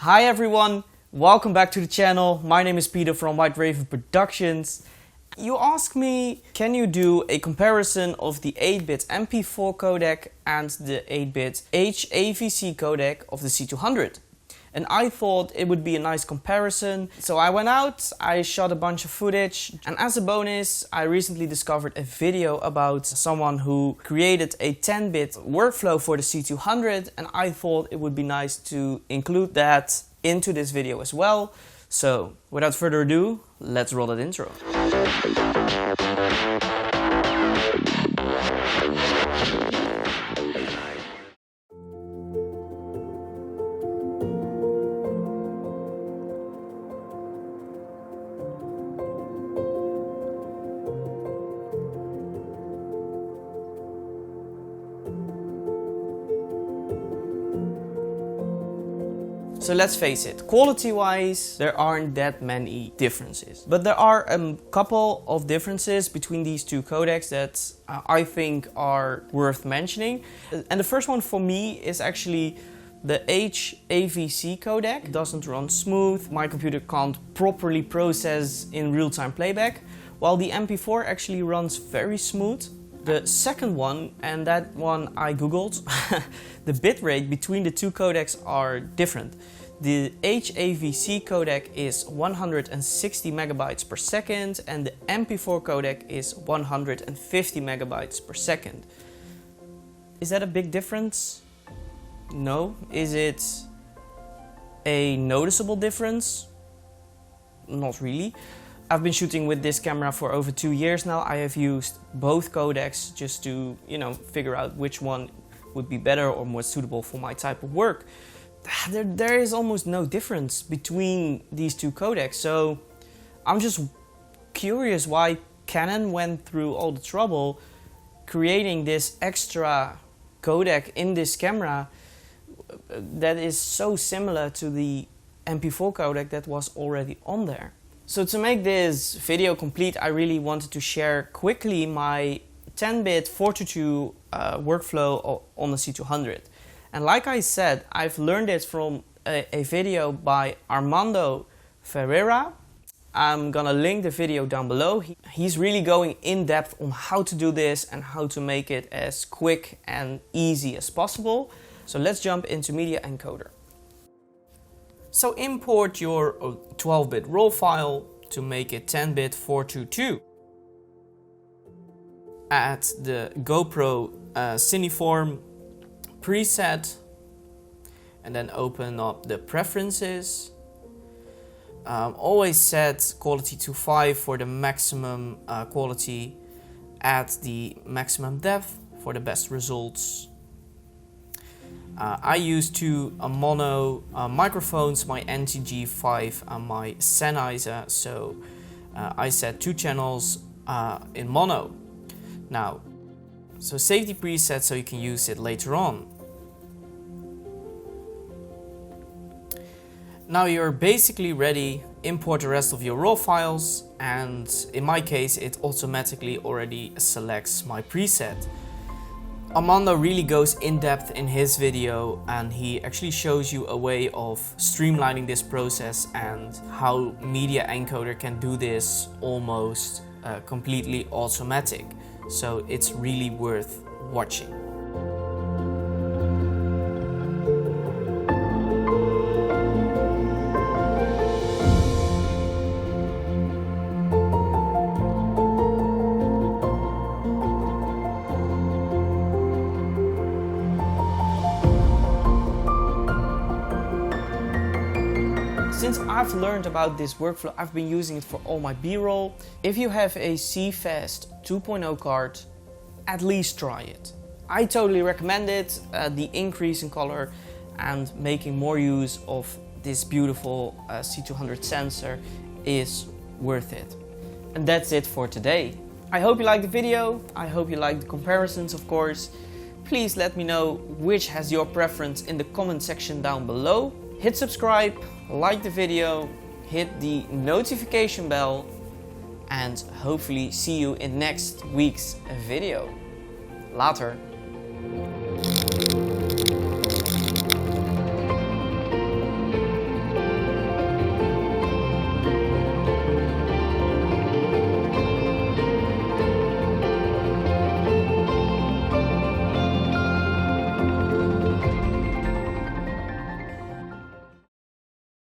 Hi everyone, welcome back to the channel. My name is Peter from White Raven Productions. You asked me, can you do a comparison of the 8-bit MP4 codec and the 8-bit XF-AVC codec of the C200? And I thought it would be a nice comparison. So I went out, I shot a bunch of footage, and as a bonus, I recently discovered a video about someone who created a 10-bit workflow for the C200, and I thought it would be nice to include that into this video as well. So without further ado, let's roll that intro. So let's face it, quality-wise, there aren't that many differences. But there are a couple of differences between these two codecs that I think are worth mentioning. And the first one for me is actually the XF-AVC codec. It doesn't run smooth, my computer can't properly process in real-time playback, while the MP4 actually runs very smooth. The second one, and that one I googled, the bitrate between the two codecs are different. The XF-AVC codec is 160 megabytes per second and the MP4 codec is 150 megabytes per second. Is that a big difference? No. Is it a noticeable difference? Not really. I've been shooting with this camera for over 2 years now. I have used both codecs just to, figure out which one would be better or more suitable for my type of work. There is almost no difference between these two codecs. So I'm just curious why Canon went through all the trouble creating this extra codec in this camera that is so similar to the MP4 codec that was already on there. So to make this video complete, I really wanted to share quickly my 10-bit 422 workflow on the C200. And like I said, I've learned it from a video by Armando Ferreira. I'm gonna link the video down below. He's really going in depth on how to do this and how to make it as quick and easy as possible. So let's jump into Media Encoder. So import your 12-bit RAW file to make it 10-bit 422. Add the GoPro Cineform preset and then open up the preferences. Always set quality to 5 for the maximum quality. Add the maximum depth for the best results. I use two mono microphones, my NTG5 and my Sennheiser, so I set 2 channels in mono. Now, so save the preset so you can use it later on. Now you're basically ready. Import the rest of your RAW files, and in my case it automatically already selects my preset. Armando really goes in depth in his video and he actually shows you a way of streamlining this process and how Media Encoder can do this almost completely automatic. So it's really worth watching. Since I've learned about this workflow, I've been using it for all my B-roll. If you have a CFast 2.0 card, at least try it. I totally recommend it. The increase in color and making more use of this beautiful C200 sensor is worth it. And that's it for today. I hope you liked the video. I hope you liked the comparisons, of course. Please let me know which has your preference in the comment section down below. Hit subscribe, like the video, hit the notification bell, and hopefully see you in next week's video. Later.